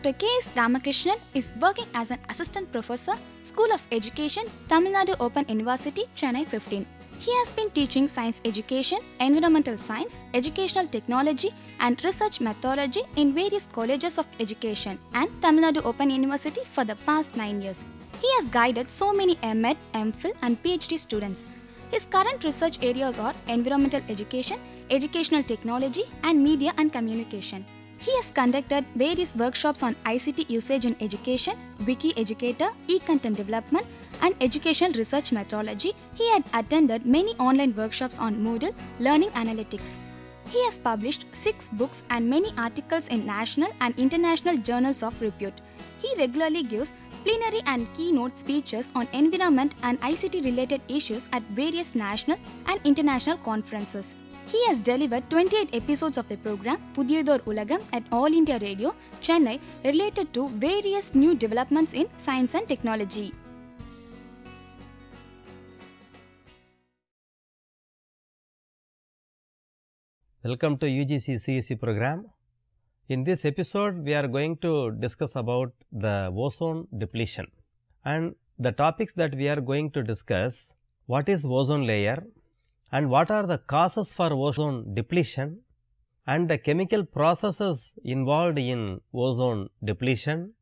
Dr. K.S. Ramakrishnan is working as an assistant professor, School of Education, Tamil Nadu Open University, Chennai 15. He has been teaching science education, environmental science, educational technology and research methodology in various colleges of education and Tamil Nadu Open University for the past 9 years. He has guided so many M.Ed, M.Phil and PhD students. His current research areas are environmental education, educational technology and media and communication. He has conducted various workshops on ICT usage in education, Wiki Educator, e-content development and educational research methodology. He had attended many online workshops on Moodle, learning analytics. He has published 6 books and many articles in national and international journals of repute. He regularly gives plenary and keynote speeches on environment and ICT related issues at various national and international conferences. He has delivered 28 episodes of the program Pudiyodor Ulagam at All India Radio, Chennai, related to various new developments in science and technology. Welcome to UGC CEC program. In this episode, we are going to discuss about the ozone depletion. And the topics that we are going to discuss: what is ozone layer, and what are the causes for ozone depletion, and the chemical processes involved in ozone depletion,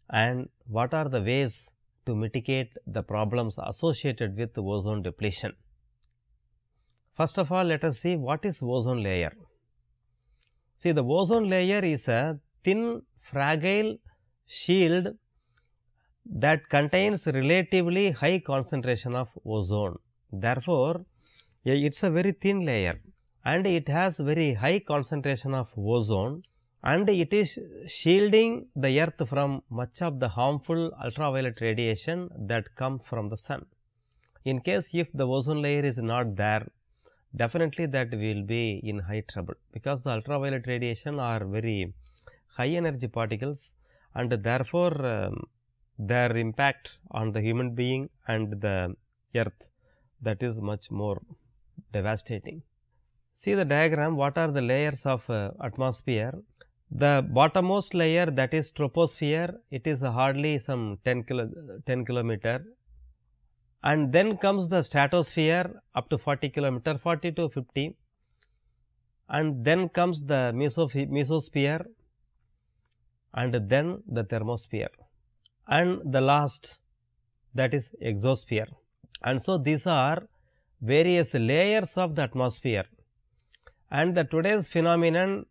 and what are the ways to mitigate the problems associated with ozone depletion. First of all, let us see what is ozone layer. See, the ozone layer is a thin, fragile shield that contains relatively high concentration of ozone. Therefore, it is a very thin layer and it has very high concentration of ozone, and it is shielding the earth from much of the harmful ultraviolet radiation that come from the sun. In case if the ozone layer is not there, definitely that will be in high trouble, because the ultraviolet radiation are very high energy particles, and therefore their impact on the human being and the earth, that is much more devastating. See the diagram, what are the layers of atmosphere. The bottommost layer, that is troposphere, it is hardly some 10 kilometer, and then comes the stratosphere up to 40 kilometer, 40 to 50, and then comes the mesosphere, and then the thermosphere, and the last, that is exosphere. And so these are various layers of the atmosphere, and the today's phenomenon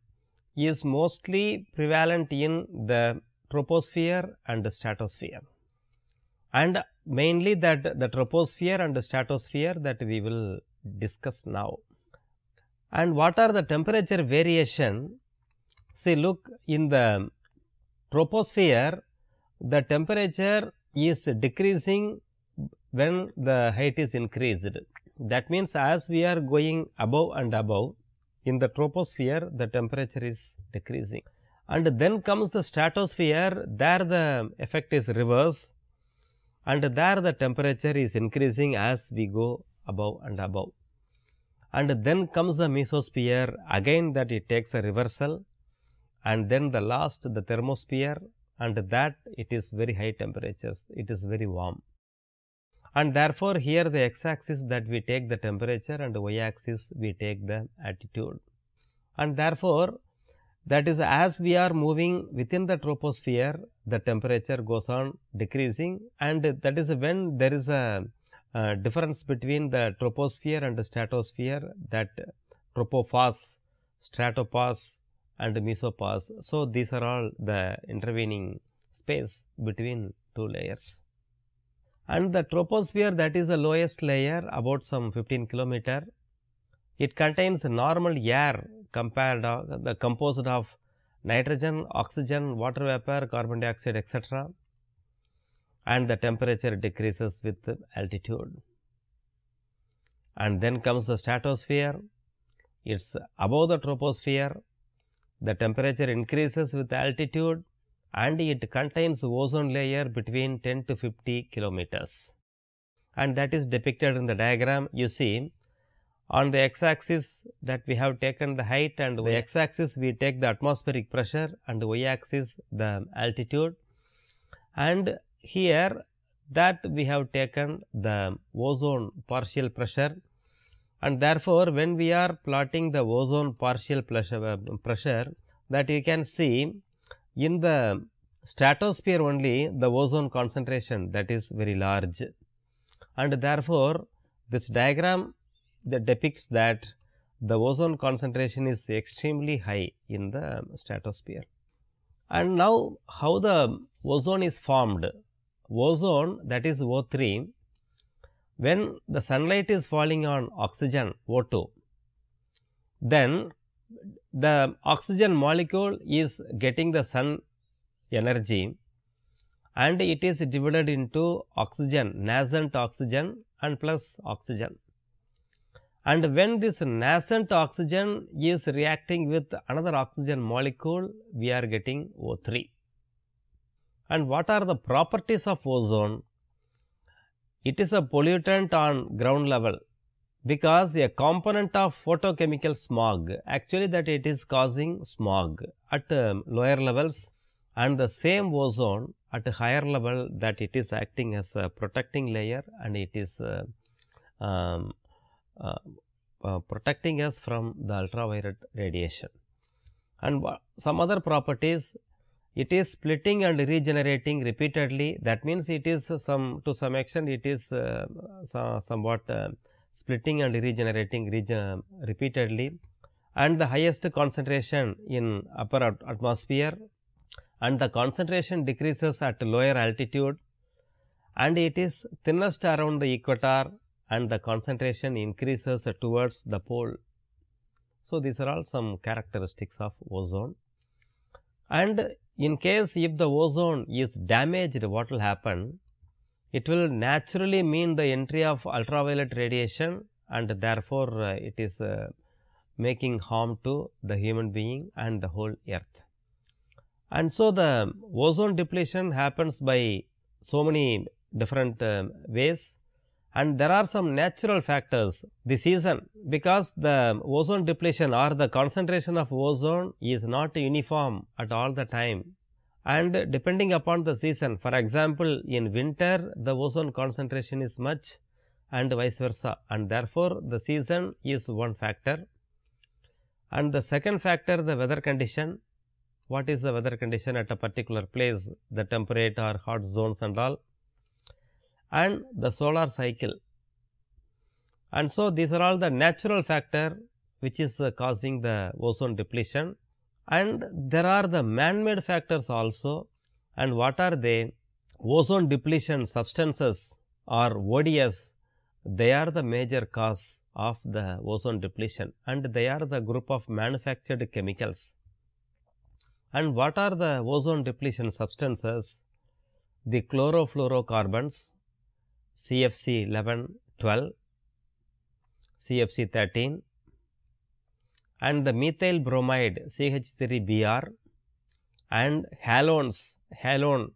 is mostly prevalent in the troposphere and the stratosphere, and mainly that the troposphere and the stratosphere that we will discuss now. And what are the temperature variation? See, look, in the troposphere the temperature is decreasing when the height is increased. That means, as we are going above and above, in the troposphere the temperature is decreasing, and then comes the stratosphere, there the effect is reverse, and there the temperature is increasing as we go above and above. And then comes the mesosphere, again that it takes a reversal, and then the last, the thermosphere, and that it is very high temperatures, it is very warm. And therefore, here the x axis that we take the temperature, and the y axis we take the altitude. And therefore, that is, as we are moving within the troposphere, the temperature goes on decreasing, and that is when there is a difference between the troposphere and the stratosphere, that tropopause, stratopause and mesopause. So, these are all the intervening space between two layers. And the troposphere, that is the lowest layer, about some 15 kilometer. It contains normal air composed of nitrogen, oxygen, water vapor, carbon dioxide, etc. And the temperature decreases with altitude. And then comes the stratosphere, it is above the troposphere, the temperature increases with altitude, and it contains ozone layer between 10 to 50 kilometers, and that is depicted in the diagram. You see, On the x axis that we have taken the height, and the x axis we take the atmospheric pressure, and the y axis the altitude, and here that we have taken the ozone partial pressure. And therefore, when we are plotting the ozone partial pressure, that you can see in the stratosphere only the ozone concentration that is very large, and therefore, this diagram that depicts that the ozone concentration is extremely high in the stratosphere. And now, how the ozone is formed? Ozone, that is O3, when the sunlight is falling on oxygen O2, then the oxygen molecule is getting the sun energy, and it is divided into oxygen, nascent oxygen and plus oxygen. And when this nascent oxygen is reacting with another oxygen molecule, we are getting O3. And what are the properties of ozone? It is a pollutant on ground level, because a component of photochemical smog, actually that it is causing smog at lower levels, and the same ozone at a higher level, that it is acting as a protecting layer, and it is protecting us from the ultraviolet radiation. And some other properties, it is splitting and regenerating repeatedly. That means, it is to some extent it is somewhat splitting and regenerating repeatedly, and the highest concentration in upper atmosphere, and the concentration decreases at lower altitude, and it is thinnest around the equator, and the concentration increases towards the pole. So, these are all some characteristics of ozone. And in case if the ozone is damaged, what will happen? It will naturally mean the entry of ultraviolet radiation, and therefore, it is making harm to the human being and the whole earth. And so, the ozone depletion happens by so many different ways, and there are some natural factors. The season, because the ozone depletion or the concentration of ozone is not uniform at all the time, and depending upon the season. For example, in winter the ozone concentration is much, and vice versa, and therefore, the season is one factor. And the second factor, the weather condition. What is the weather condition at a particular place, the temperate or hot zones and all, and the solar cycle. And so, these are all the natural factor which is causing the ozone depletion, and there are the man-made factors also. And what are they? Ozone depletion substances or ODS, they are the major cause of the ozone depletion, and they are the group of manufactured chemicals. And what are the ozone depletion substances? The chlorofluorocarbons, CFC 11, 12, CFC 13, and the methyl bromide CH3Br, and halones, halone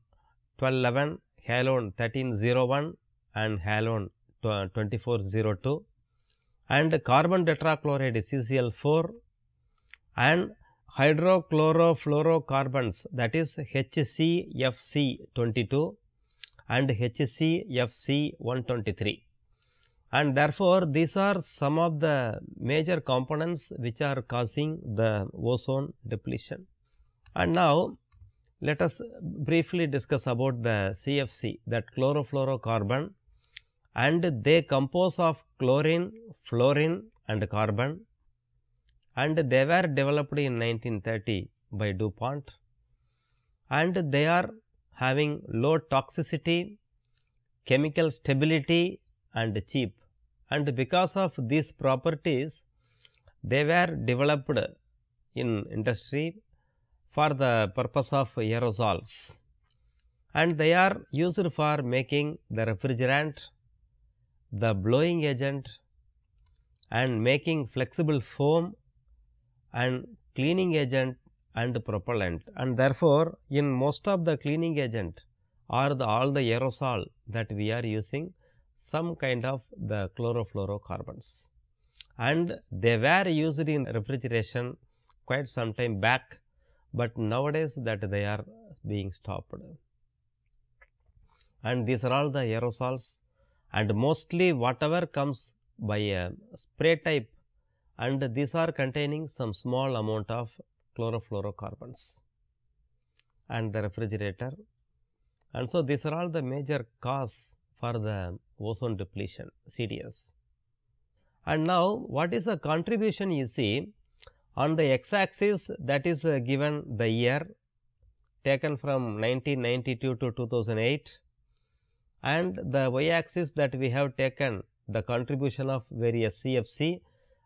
1211, halone 1301, and halone 2402, and carbon tetrachloride CCl4, and hydrochlorofluorocarbons, that is HCFC22 and HCFC123. And therefore, these are some of the major components which are causing the ozone depletion. And now, let us briefly discuss about the CFC, that chlorofluorocarbon, and they compose of chlorine, fluorine and carbon, and they were developed in 1930 by DuPont, and they are having low toxicity, chemical stability and cheap. And because of these properties, they were developed in industry for the purpose of aerosols, and they are used for making the refrigerant, the blowing agent, and making flexible foam, and cleaning agent and propellant. And therefore, in most of the cleaning agent or all the aerosol that we are using, some kind of the chlorofluorocarbons. and they were used in refrigeration quite some time back, but nowadays that they are being stopped. And these are all the aerosols, and mostly whatever comes by a spray type, and these are containing some small amount of chlorofluorocarbons and the refrigerator. And so, these are all the major cause for the ozone depletion, CDS. And now, what is the contribution you see on the x axis, that is given the year taken from 1992 to 2008, and the y axis that we have taken the contribution of various CFC,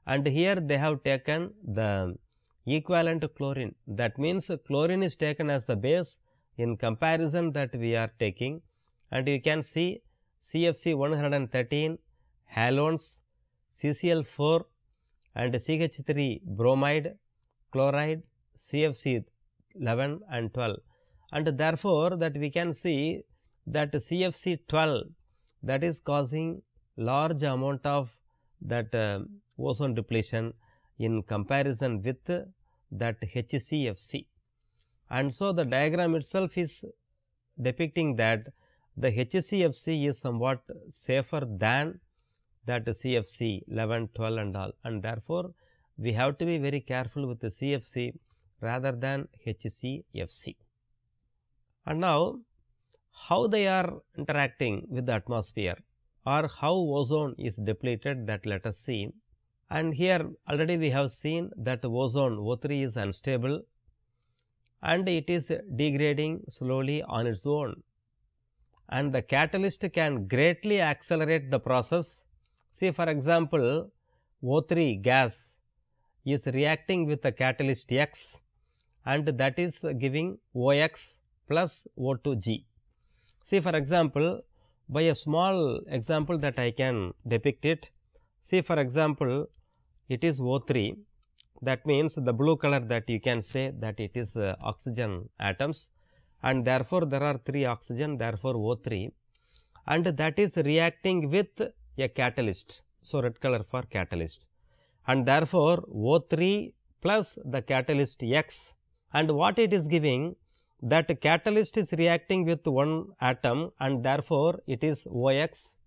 and here they have taken the equivalent chlorine. That means, chlorine is taken as the base in comparison that we are taking, and you can see CFC 113, halones, CCl4 and CH3 bromide, chloride, CFC 11 and 12, and therefore, that we can see that CFC 12 that is causing large amount of that ozone depletion in comparison with that HCFC. And so, the diagram itself is depicting that the HCFC is somewhat safer than that CFC 11, 12 and all, and therefore, we have to be very careful with the CFC rather than HCFC. And now, how they are interacting with the atmosphere, or how ozone is depleted, that let us see. And here already we have seen that ozone O3 is unstable and it is degrading slowly on its own, and the catalyst can greatly accelerate the process. See, for example, O3 gas is reacting with the catalyst X, and that is giving OX plus O2G. See, for example, by a small example that I can depict it. See, for example, it is O3, that means the blue color that you can say that it is oxygen atoms, and therefore, there are 3 oxygen, therefore, O3, and that is reacting with a catalyst. So, red color for catalyst, and therefore, O3 plus the catalyst X, and what it is giving, that catalyst is reacting with one atom, and therefore, it is OX,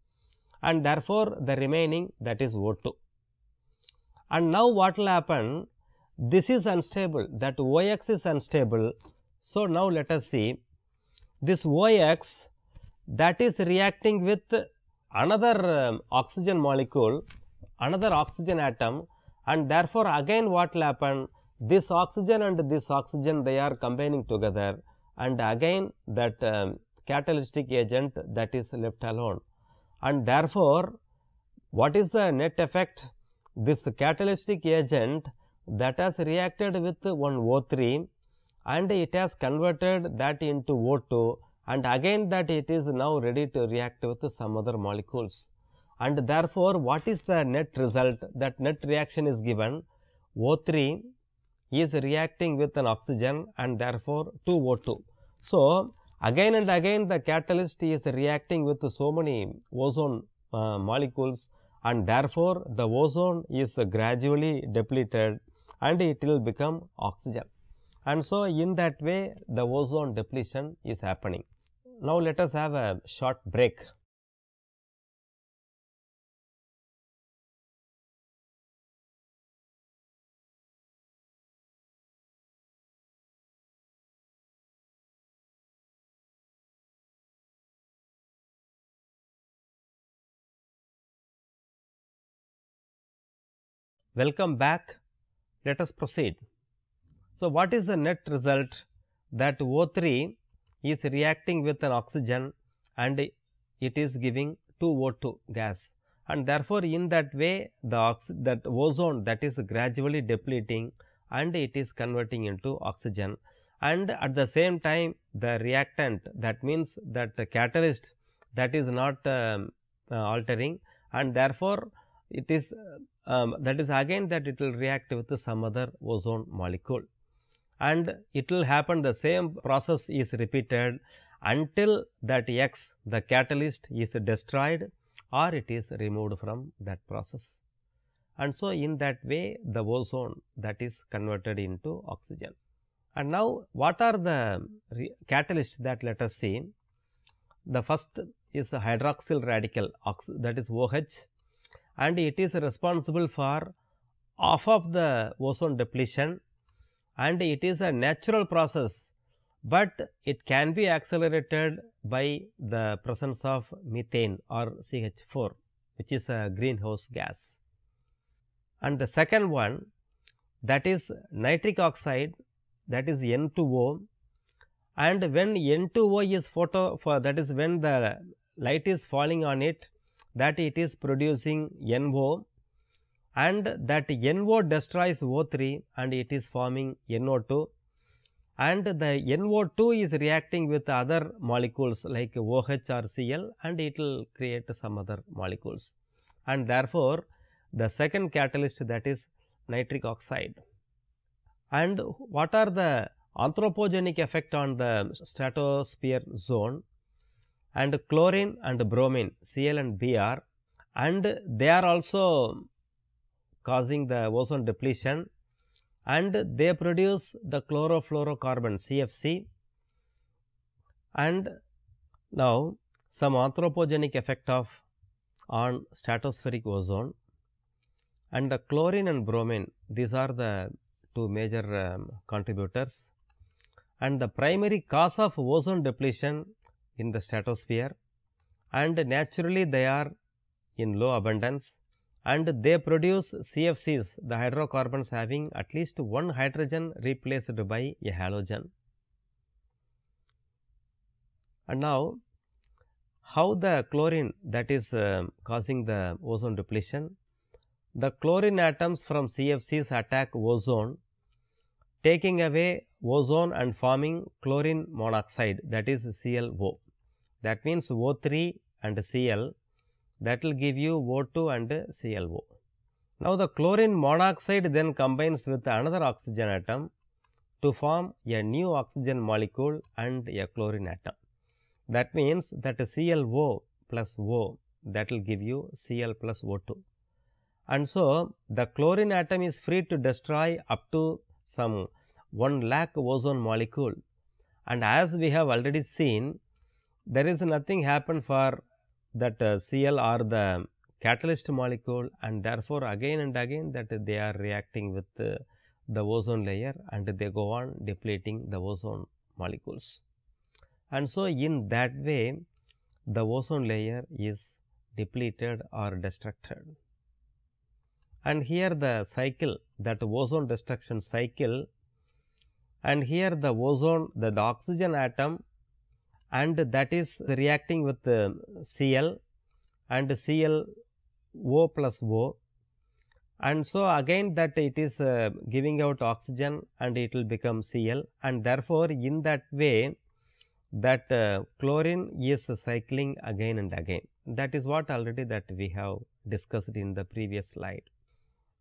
and therefore, the remaining, that is O2. And now, what will happen? This is unstable, that OX is unstable. So, now let us see this OX that is reacting with another oxygen molecule, another oxygen atom, and therefore, again what will happen? This oxygen and this oxygen, they are combining together, and again that catalytic agent that is left alone, and therefore, what is the net effect? This catalytic agent that has reacted with one O3, and it has converted that into O2, and again that it is now ready to react with some other molecules, and therefore, what is the net result? That net reaction is given O3 is reacting with an oxygen, and therefore, 2 O2. So, again and again the catalyst is reacting with so many ozone molecules, and therefore, the ozone is gradually depleted and it will become oxygen. And so, in that way the ozone depletion is happening. Now, let us have a short break. Welcome back. Let us proceed. So, what is the net result? That O3 is reacting with an oxygen and it is giving 2 O2 gas, and therefore, in that way that ozone that is gradually depleting and it is converting into oxygen, and at the same time the reactant, that means that the catalyst that is not altering, and therefore, it is that is again that it will react with some other ozone molecule, and it will happen the same process is repeated until that X, the catalyst, is destroyed or it is removed from that process. and so in that way the ozone that is converted into oxygen. And now what are the catalysts that let us see? The first is a hydroxyl radical that is OH, and it is responsible for half of the ozone depletion, and it is a natural process, but it can be accelerated by the presence of methane or CH4, which is a greenhouse gas. And the second one, that is nitric oxide, that is N2O, and when N2O is that is when the light is falling on it, that it is producing NO, and that NO destroys O3 and it is forming NO2, and the NO2 is reacting with other molecules like OH or Cl, and it will create some other molecules, and therefore the second catalyst, that is nitric oxide. And what are the anthropogenic effect on the stratosphere zone? And chlorine and bromine, Cl and Br, and they are also causing the ozone depletion, and they produce the chlorofluorocarbon CFC. And now some anthropogenic effect on stratospheric ozone, and the chlorine and bromine, these are the two major contributors, and the primary cause of ozone depletion in the stratosphere, and naturally they are in low abundance, and they produce CFCs, the hydrocarbons having at least one hydrogen replaced by a halogen. And now how the chlorine that is causing the ozone depletion? The chlorine atoms from CFCs attack ozone, taking away ozone and forming chlorine monoxide, that is ClO. That means O3 and Cl, that will give you O2 and ClO. Now the chlorine monoxide then combines with another oxygen atom to form a new oxygen molecule and a chlorine atom. That means that ClO plus O, that will give you Cl plus O2. And so the chlorine atom is free to destroy up to some 1 lakh ozone molecule, and as we have already seen, there is nothing happen for that Cl or the catalyst molecule, and therefore again and again that they are reacting with the ozone layer, and they go on depleting the ozone molecules. And so in that way the ozone layer is depleted or destructed. And here the cycle, that ozone destruction cycle, and here the ozone, the oxygen atom, and that is reacting with Cl and ClO plus O, and so again that it is giving out oxygen and it will become Cl, and therefore in that way that chlorine is cycling again and again. That is what already that we have discussed in the previous slide.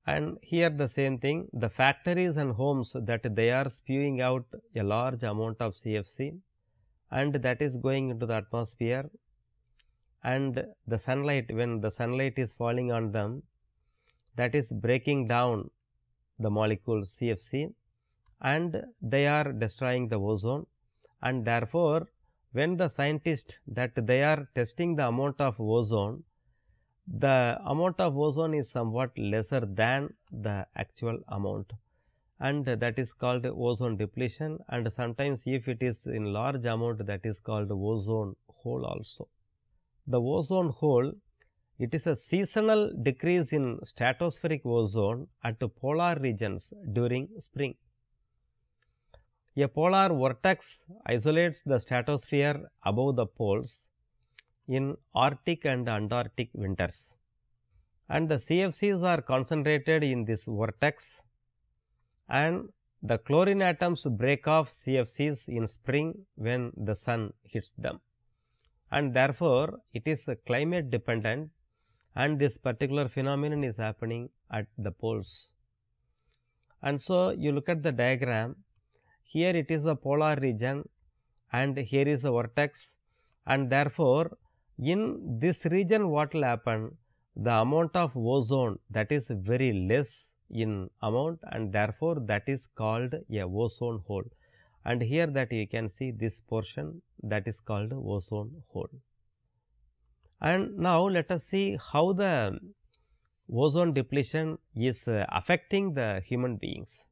And here the same thing, the factories and homes, that they are spewing out a large amount of CFC, and that is going into the atmosphere, and the sunlight, when the sunlight is falling on them, that is breaking down the molecule CFC, and they are destroying the ozone, and therefore when the scientists that they are testing the amount of ozone, the amount of ozone is somewhat lesser than the actual amount, and that is called ozone depletion, and sometimes if it is in large amount, that is called ozone hole also. The ozone hole, it is a seasonal decrease in stratospheric ozone at polar regions during spring. A polar vortex isolates the stratosphere above the poles in Arctic and Antarctic winters, and the CFCs are concentrated in this vortex, and the chlorine atoms break off CFCs in spring when the sun hits them, and therefore it is climate dependent, and this particular phenomenon is happening at the poles. And so you look at the diagram, here it is a polar region and here is a vortex, and therefore in this region what will happen, the amount of ozone that is very less in amount, and therefore, that is called a ozone hole. And here that you can see this portion, that is called ozone hole. And now, let us see how the ozone depletion is affecting the human beings.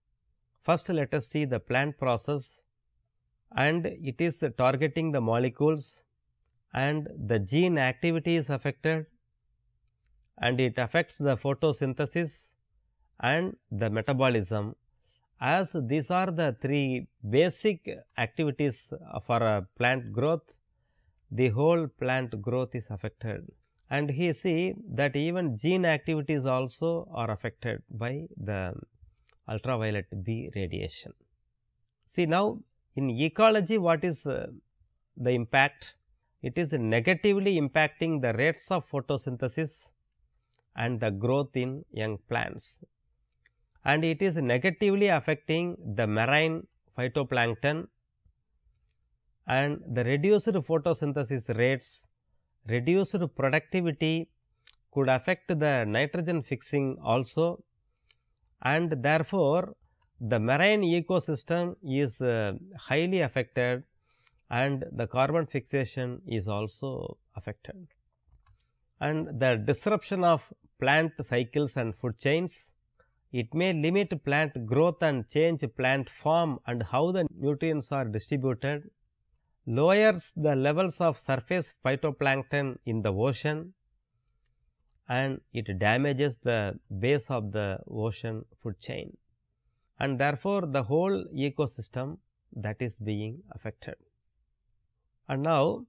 First, let us see the plant process, and it is targeting the molecules, and the gene activity is affected, and it affects the photosynthesis and the metabolism. As these are the three basic activities for a plant growth, the whole plant growth is affected. And here see that even gene activities also are affected by the ultraviolet B radiation. See now, in ecology, what is the impact? It is negatively impacting the rates of photosynthesis and the growth in young plants, and it is negatively affecting the marine phytoplankton, and the reduced photosynthesis rates, reduced productivity could affect the nitrogen fixing also, and therefore, the marine ecosystem is highly affected, and the carbon fixation is also affected. And the disruption of plant cycles and food chains, it may limit plant growth and change plant form and how the nutrients are distributed, lowers the levels of surface phytoplankton in the ocean, and it damages the base of the ocean food chain, and therefore, the whole ecosystem that is being affected. And now,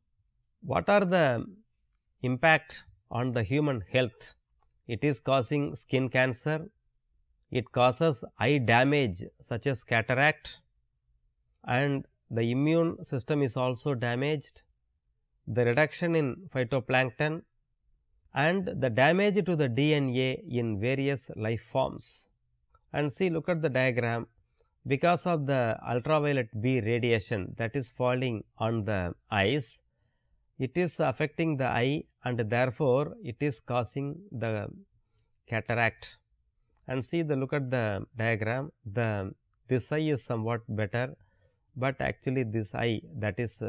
what are the impact on the human health? It is causing skin cancer, it causes eye damage such as cataract, and the immune system is also damaged, the reduction in phytoplankton, and the damage to the DNA in various life forms. And see, look at the diagram. Because of the ultraviolet B radiation that is falling on the eyes, it is affecting the eye, and therefore, it is causing the cataract. And see, look at the diagram, this eye is somewhat better, but actually this eye that is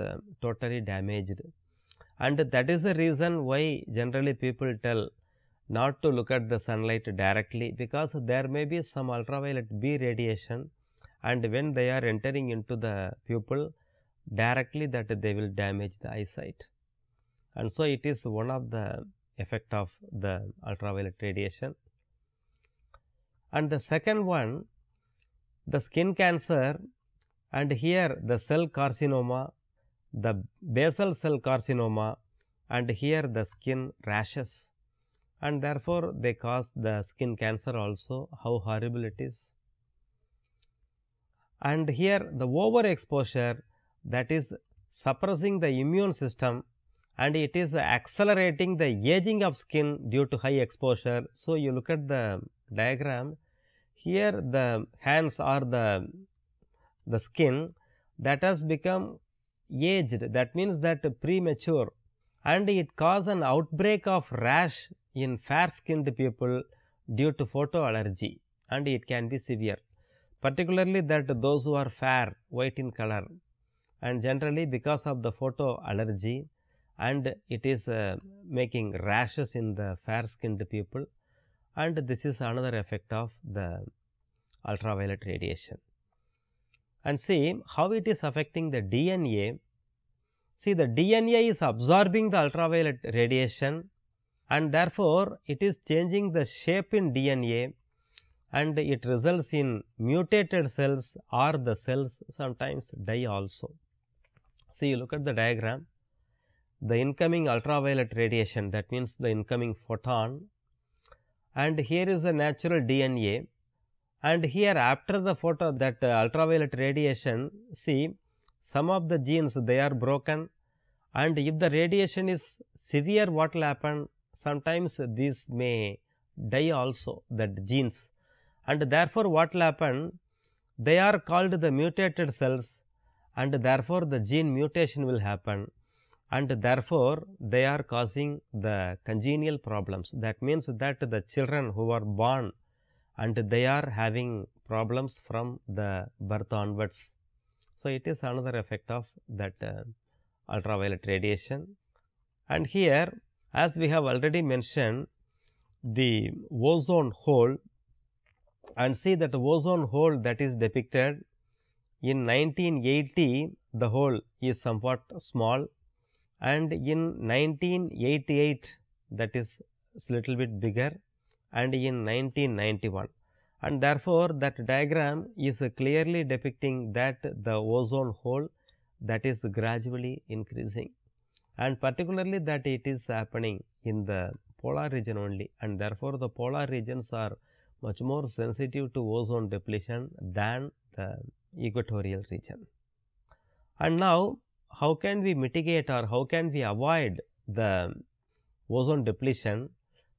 totally damaged, and that is the reason why generally people tell not to look at the sunlight directly, because there may be some ultraviolet B radiation, and when they are entering into the pupil directly, that they will damage the eyesight. And so, it is one of the effect of the ultraviolet radiation. And the second one, the skin cancer, and here the cell carcinoma, the basal cell carcinoma, and here the skin rashes, and therefore, they cause the skin cancer also. How horrible it is. And here the overexposure, that is suppressing the immune system, and it is accelerating the aging of skin due to high exposure. So, you look at the diagram, here the hands are the skin that has become aged, that means that premature, and it causes an outbreak of rash in fair skinned people due to photoallergy, and it can be severe, particularly that those who are fair, white in color, and generally because of the photoallergy, and it is making rashes in the fair skinned people, and this is another effect of the ultraviolet radiation. And see how it is affecting the DNA. See, the DNA is absorbing the ultraviolet radiation, and therefore, it is changing the shape in DNA, and it results in mutated cells, or the cells sometimes die also. See, look at the diagram, the incoming ultraviolet radiation, that means the incoming photon, and here is the natural DNA, and here after the ultraviolet radiation, see, some of the genes they are broken, and if the radiation is severe, what will happen? Sometimes these may die also, that genes, and therefore, what will happen? They are called the mutated cells, and therefore, the gene mutation will happen, and therefore, they are causing the congenital problems. That means that the children who are born and they are having problems from the birth onwards. So, it is another effect of that ultraviolet radiation. And here, as we have already mentioned, the ozone hole, and see that ozone hole that is depicted in 1980, the hole is somewhat small, and in 1988 that is little bit bigger, and in 1991, and therefore, that diagram is clearly depicting that the ozone hole that is gradually increasing, and particularly that it is happening in the polar region only, and therefore, the polar regions are much more sensitive to ozone depletion than the equatorial region. And now, how can we mitigate or how can we avoid the ozone depletion?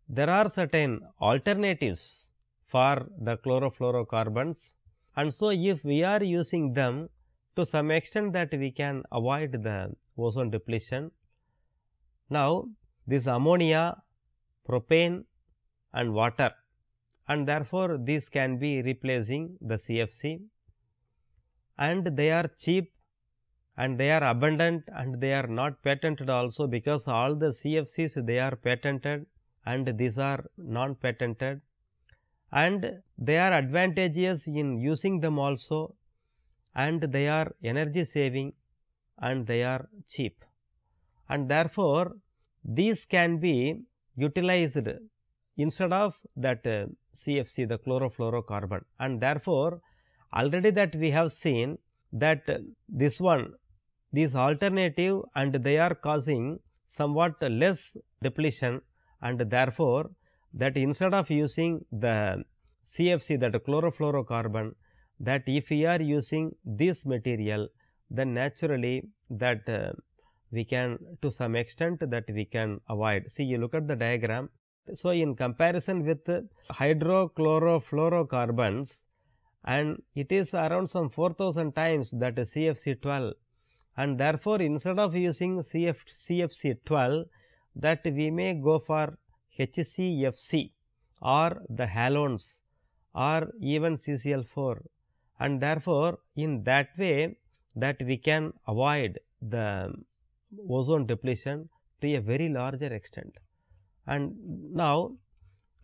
There are certain alternatives for the chlorofluorocarbons, and so if we are using them, to some extent that we can avoid the ozone depletion. Now, this ammonia, propane and water, and therefore, these can be replacing the CFC, and they are cheap and they are abundant and they are not patented also, because all the CFCs they are patented and these are non-patented, and they are advantageous in using them also, and they are energy saving and they are cheap, and therefore, these can be utilized instead of that CFC, the chlorofluorocarbon, and therefore, already that we have seen that this alternative, and they are causing somewhat less depletion, and therefore, that instead of using the CFC, that chlorofluorocarbon, that if we are using this material, then naturally that we can to some extent that we can avoid. See, you look at the diagram. So, in comparison with hydrochlorofluorocarbons, and it is around some 4000 times that CFC12, and therefore, instead of using CFC12, that we may go for HCFC or the halones or even CCl4, and therefore, in that way that we can avoid the ozone depletion to a very larger extent. And now,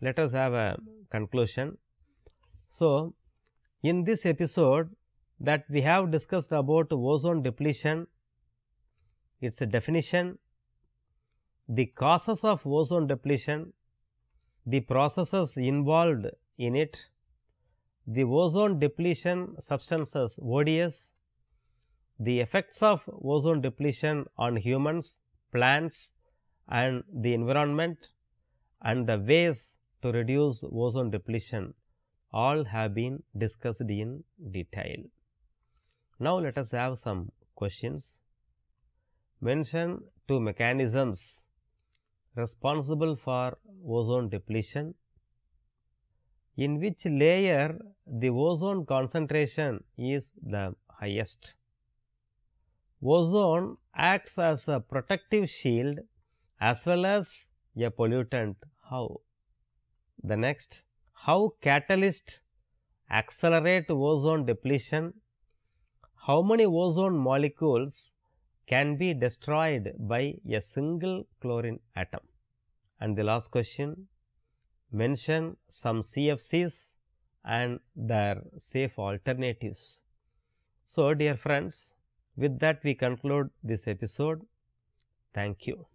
let us have a conclusion. So, in this episode that we have discussed about ozone depletion, its definition, the causes of ozone depletion, the processes involved in it, the ozone depletion substances ODS, the effects of ozone depletion on humans, plants and the environment, and the ways to reduce ozone depletion, all have been discussed in detail. Now, let us have some questions. Mention two mechanisms responsible for ozone depletion. In which layer the ozone concentration is the highest? Ozone acts as a protective shield as well as a pollutant. How? The next, how catalysts accelerate ozone depletion? How many ozone molecules can be destroyed by a single chlorine atom? And the last question, mention some CFCs and their safe alternatives. So, dear friends, with that we conclude this episode. Thank you.